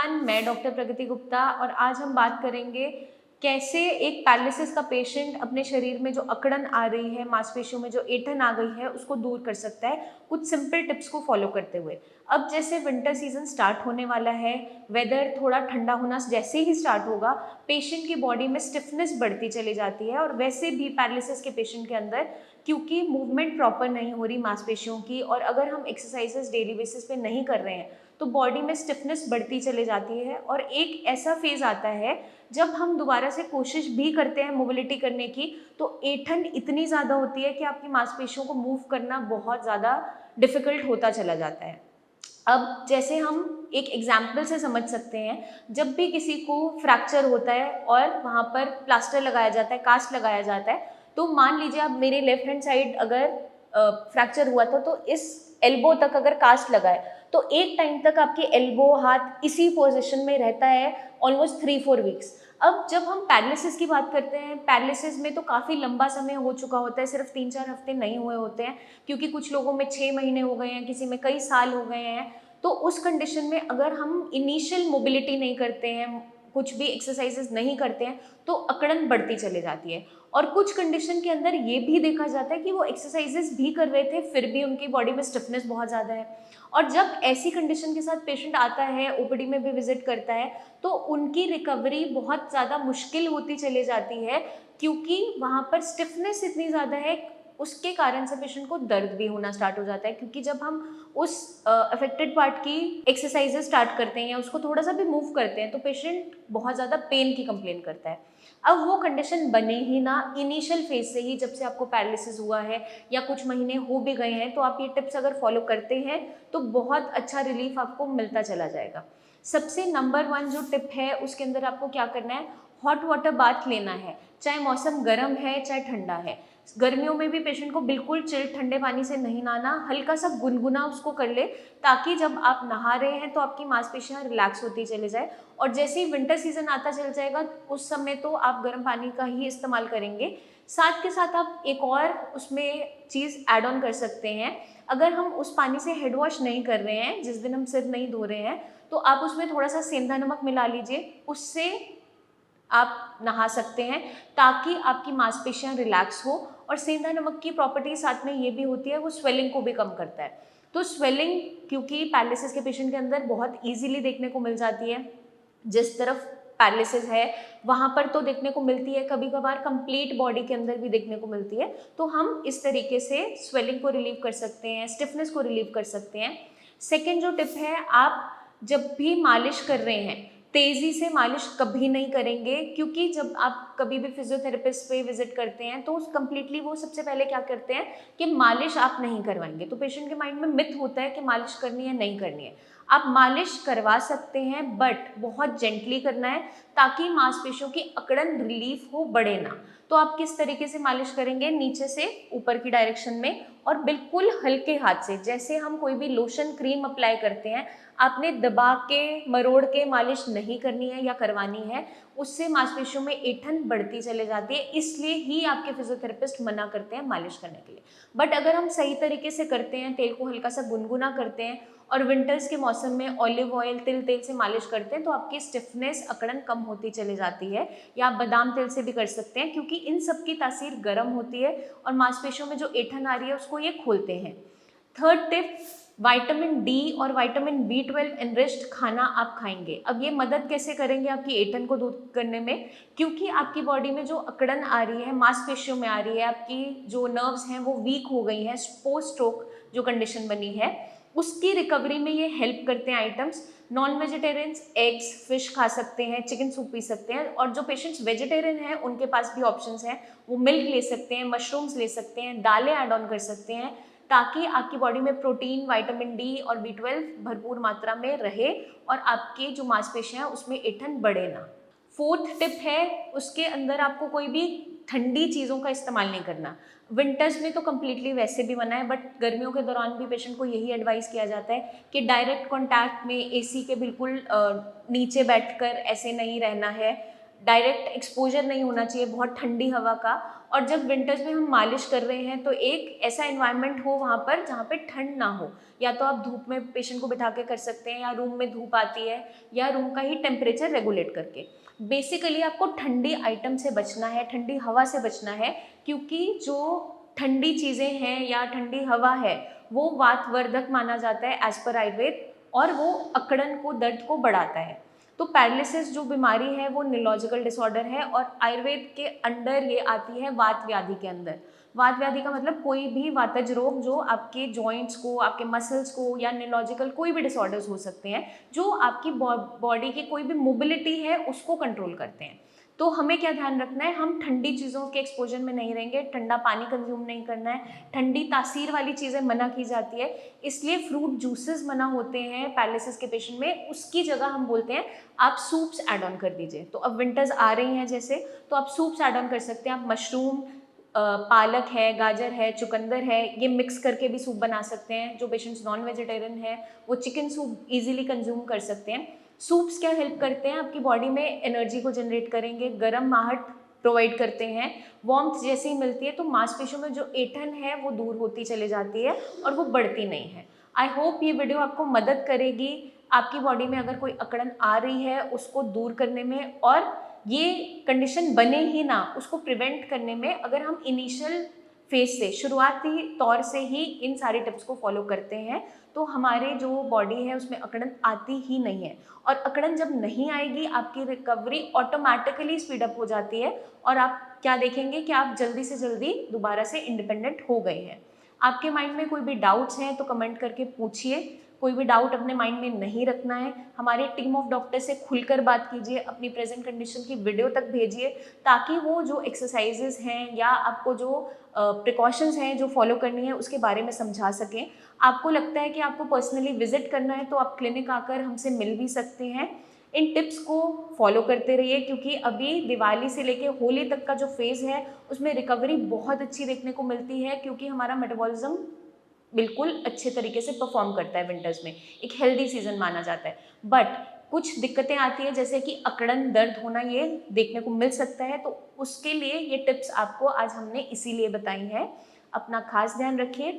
Everyone, मैं doctor प्रगति गुप्ता और आज हम बात करेंगे कैसे एक पैरालिसिस का पेशेंट अपने शरीर में जो अकड़न आ रही है, मांसपेशियों में जो ऐंठन आ गई है, उसको दूर कर सकता है कुछ सिंपल टिप्स को फॉलो करते हुए। अब जैसे विंटर सीजन स्टार्ट होने वाला है, वेदर थोड़ा ठंडा होना जैसे ही स्टार्ट होगा, पेशेंट की बॉडी में स्टिफनेस बढ़ती चली जाती है। और वैसे भी पैरालिसिस के पेशेंट के अंदर क्योंकि मूवमेंट प्रॉपर नहीं हो रही मांसपेशियों की, और अगर हम एक्सरसाइजेस डेली बेसिस पे नहीं कर रहे हैं तो बॉडी में स्टिफनेस बढ़ती चली जाती है। और एक ऐसा फेज आता है जब हम दोबारा से कोशिश भी करते हैं मोबिलिटी करने की, तो ऐंठन इतनी ज़्यादा होती है कि आपकी मांसपेशियों को मूव करना बहुत ज़्यादा डिफ़िकल्ट होता चला जाता है। अब जैसे हम एक एग्जाम्पल से समझ सकते हैं, जब भी किसी को फ्रैक्चर होता है और वहाँ पर प्लास्टर लगाया जाता है, कास्ट लगाया जाता है, तो मान लीजिए आप मेरे लेफ्ट हैंड साइड अगर फ्रैक्चर हुआ था तो इस एल्बो तक अगर कास्ट लगाए तो एक टाइम तक आपकी एल्बो हाथ इसी पोजीशन में रहता है ऑलमोस्ट 3-4 वीक्स। अब जब हम पैरालिसिस की बात करते हैं, पैरालिसिस में तो काफ़ी लंबा समय हो चुका होता है, सिर्फ 3-4 हफ्ते नहीं हुए होते हैं, क्योंकि कुछ लोगों में 6 महीने हो गए हैं, किसी में कई साल हो गए हैं। तो उस कंडीशन में अगर हम इनिशियल मोबिलिटी नहीं करते हैं, कुछ भी एक्सरसाइजेस नहीं करते हैं, तो अकड़न बढ़ती चली जाती है। और कुछ कंडीशन के अंदर ये भी देखा जाता है कि वो एक्सरसाइजेस भी कर रहे थे फिर भी उनकी बॉडी में स्टिफनेस बहुत ज़्यादा है। और जब ऐसी कंडीशन के साथ पेशेंट आता है, ओपीडी में भी विजिट करता है, तो उनकी रिकवरी बहुत ज़्यादा मुश्किल होती चली जाती है, क्योंकि वहाँ पर स्टिफनेस इतनी ज़्यादा है, उसके कारण से पेशेंट को दर्द भी होना स्टार्ट हो जाता है। क्योंकि जब हम उस अफेक्टेड पार्ट की एक्सरसाइजेस स्टार्ट करते हैं या उसको थोड़ा सा भी मूव करते हैं, तो पेशेंट बहुत ज़्यादा पेन की कंप्लेन करता है। अब वो कंडीशन बने ही ना इनिशियल फेज से ही, जब से आपको पैरालिसिस हुआ है या कुछ महीने हो भी गए हैं, तो आप ये टिप्स अगर फॉलो करते हैं तो बहुत अच्छा रिलीफ आपको मिलता चला जाएगा। सबसे नंबर 1 जो टिप है उसके अंदर आपको क्या करना है, हॉट वाटर बाथ लेना है, चाहे मौसम गर्म है चाहे ठंडा है। गर्मियों में भी पेशेंट को बिल्कुल चिल्ड ठंडे पानी से नहीं नहाना, हल्का सा गुनगुना उसको कर ले, ताकि जब आप नहा रहे हैं तो आपकी मांसपेशियां रिलैक्स होती चले जाए। और जैसे ही विंटर सीजन आता चल जाएगा, उस समय तो आप गर्म पानी का ही इस्तेमाल करेंगे। साथ के साथ आप एक और उसमें चीज़ ऐड ऑन कर सकते हैं। अगर हम उस पानी से हेड वॉश नहीं कर रहे हैं, जिस दिन हम सिर नहीं धो रहे हैं, तो आप उसमें थोड़ा सा सेंधा नमक मिला लीजिए, उससे आप नहा सकते हैं, ताकि आपकी मांसपेशियां रिलैक्स हो। और सेंधा नमक की प्रॉपर्टी साथ में ये भी होती है, वो स्वेलिंग को भी कम करता है। तो स्वेलिंग क्योंकि पैरालिसिस के पेशेंट के अंदर बहुत इजीली देखने को मिल जाती है, जिस तरफ पैरालिसिस है वहाँ पर तो देखने को मिलती है, कभी कभार कंप्लीट बॉडी के अंदर भी देखने को मिलती है। तो हम इस तरीके से स्वेलिंग को रिलीव कर सकते हैं, स्टिफनेस को रिलीव कर सकते हैं। सेकेंड जो टिप है, आप जब भी मालिश कर रहे हैं, तेज़ी से मालिश कभी नहीं करेंगे, क्योंकि जब आप कभी भी फिजियोथेरेपिस्ट पे विजिट करते हैं तो उस कंप्लीटली वो सबसे पहले क्या करते हैं कि मालिश आप नहीं करवाएंगे। तो पेशेंट के माइंड में मिथ होता है कि मालिश करनी है, नहीं करनी है। आप मालिश करवा सकते हैं, बट बहुत जेंटली करना है, ताकि मांसपेशियों की अकड़न रिलीफ हो, बढ़े ना। तो आप किस तरीके से मालिश करेंगे, नीचे से ऊपर की डायरेक्शन में, और बिल्कुल हल्के हाथ से, जैसे हम कोई भी लोशन क्रीम अप्लाई करते हैं, आपने दबा के मरोड़ के मालिश नहीं करनी है या करवानी है। उससे मांसपेशियों में ऐंठन बढ़ती चले जाती है, इसलिए ही आपके फिजियोथेरेपिस्ट मना करते हैं मालिश करने के लिए। बट अगर हम सही तरीके से करते हैं, तेल को हल्का सा गुनगुना करते हैं और विंटर्स के मौसम में ऑलिव ऑयल तेल से मालिश करते हैं, तो आपकी स्टिफनेस अकड़न कम होती चली जाती है। या आप बादाम तेल से भी कर सकते हैं, क्योंकि इन सब की तासीर गर्म होती है और मांसपेशियों में जो ऐंठन आ रही है उसको ये खोलते हैं। थर्ड टिप, विटामिन डी और विटामिन B12 एनरिच्ड खाना आप खाएंगे। अब ये मदद कैसे करेंगे आपकी ऐंठन को दूर करने में, क्योंकि आपकी बॉडी में जो अकड़न आ रही है, मांसपेशियों में आ रही है, आपकी जो नर्व्स हैं वो वीक हो गई हैं, पोस्ट स्ट्रोक जो कंडीशन बनी है, उसकी रिकवरी में ये हेल्प करते हैं items. Non vegetarians eggs, fish खा सकते हैं, चिकन सूप पी सकते हैं, और जो पेशेंट्स वेजिटेरियन हैं उनके पास भी ऑप्शंस हैं, वो मिल्क ले सकते हैं, मशरूम्स ले सकते हैं, दालें ऐड ऑन कर सकते हैं, ताकि आपकी बॉडी में प्रोटीन, विटामिन डी और B12 भरपूर मात्रा में रहे और आपकी जो मांसपेशियां हैं उसमें ऐंठन बढ़े ना। फोर्थ टिप है, उसके अंदर आपको कोई भी ठंडी चीज़ों का इस्तेमाल नहीं करना। विंटर्स में तो कम्प्लीटली वैसे भी मना है, बट गर्मियों के दौरान भी पेशेंट को यही एडवाइस किया जाता है कि डायरेक्ट कॉन्टैक्ट में एसी के बिल्कुल नीचे बैठकर ऐसे नहीं रहना है, डायरेक्ट एक्सपोजर नहीं होना चाहिए बहुत ठंडी हवा का। और जब विंटर्स में हम मालिश कर रहे हैं तो एक ऐसा एनवायरनमेंट हो वहाँ पर जहाँ पे ठंड ना हो। या तो आप धूप में पेशेंट को बिठा के कर सकते हैं, या रूम में धूप आती है, या रूम का ही टेम्परेचर रेगुलेट करके। बेसिकली आपको ठंडी आइटम से बचना है, ठंडी हवा से बचना है, क्योंकि जो ठंडी चीज़ें हैं या ठंडी हवा है वो वातवर्धक माना जाता है एज पर आयुर्वेद, और वो अकड़न को, दर्द को बढ़ाता है। तो पैरालिसिस जो बीमारी है वो न्यूरोलॉजिकल डिसऑर्डर है, और आयुर्वेद के अंडर ये आती है वात व्याधि के अंदर। वात व्याधि का मतलब कोई भी वातज रोग जो आपके जॉइंट्स को, आपके मसल्स को, या न्यूरोलॉजिकल कोई भी डिसऑर्डर्स हो सकते हैं जो आपकी बॉडी की कोई भी मोबिलिटी है उसको कंट्रोल करते हैं। तो हमें क्या ध्यान रखना है, हम ठंडी चीज़ों के एक्सपोजर में नहीं रहेंगे, ठंडा पानी कंज्यूम नहीं करना है, ठंडी तासीर वाली चीज़ें मना की जाती है, इसलिए फ्रूट जूसेस मना होते हैं पैरालिसिस के पेशेंट में। उसकी जगह हम बोलते हैं आप सूप्स ऐड ऑन कर दीजिए। तो अब विंटर्स आ रही हैं जैसे, तो आप सूप्स ऐड ऑन कर सकते हैं। आप मशरूम, पालक है, गाजर है, चुकंदर है, ये मिक्स करके भी सूप बना सकते हैं। जो पेशेंट्स नॉन वेजिटेरियन है वो चिकन सूप इजीली कंज्यूम कर सकते हैं। सूप्स क्या हेल्प करते हैं, आपकी बॉडी में एनर्जी को जनरेट करेंगे, गर्म आहट प्रोवाइड करते हैं, वार्मथ जैसे ही मिलती है तो मांसपेशियों में जो ऐंठन है वो दूर होती चली जाती है और वो बढ़ती नहीं है। आई होप ये वीडियो आपको मदद करेगी आपकी बॉडी में अगर कोई अकड़न आ रही है उसको दूर करने में, और ये कंडीशन बने ही ना उसको प्रिवेंट करने में। अगर हम इनिशियल फेज से, शुरुआती तौर से ही इन सारे टिप्स को फॉलो करते हैं तो हमारे जो बॉडी है उसमें अकड़न आती ही नहीं है। और अकड़न जब नहीं आएगी आपकी रिकवरी ऑटोमेटिकली स्पीडअप हो जाती है, और आप क्या देखेंगे कि आप जल्दी से जल्दी दोबारा से इंडिपेंडेंट हो गए हैं। आपके माइंड में कोई भी डाउट्स हैं तो कमेंट करके पूछिए। कोई भी डाउट अपने माइंड में नहीं रखना है। हमारी टीम ऑफ डॉक्टर से खुलकर बात कीजिए, अपनी प्रेजेंट कंडीशन की वीडियो तक भेजिए, ताकि वो जो एक्सरसाइजेज हैं या आपको जो प्रिकॉशंस हैं जो फॉलो करनी है उसके बारे में समझा सकें। आपको लगता है कि आपको पर्सनली विजिट करना है तो आप क्लिनिक आकर हमसे मिल भी सकते हैं। इन टिप्स को फॉलो करते रहिए, क्योंकि अभी दिवाली से लेके होली तक का जो फेज़ है उसमें रिकवरी बहुत अच्छी देखने को मिलती है, क्योंकि हमारा मेटाबॉलिज्म बिल्कुल अच्छे तरीके से परफॉर्म करता है विंटर्स में, एक हेल्दी सीजन माना जाता है। बट कुछ दिक्कतें आती हैं जैसे कि अकड़न, दर्द होना, ये देखने को मिल सकता है, तो उसके लिए ये टिप्स आपको आज हमने इसीलिए बताई हैं। अपना खास ध्यान रखिए।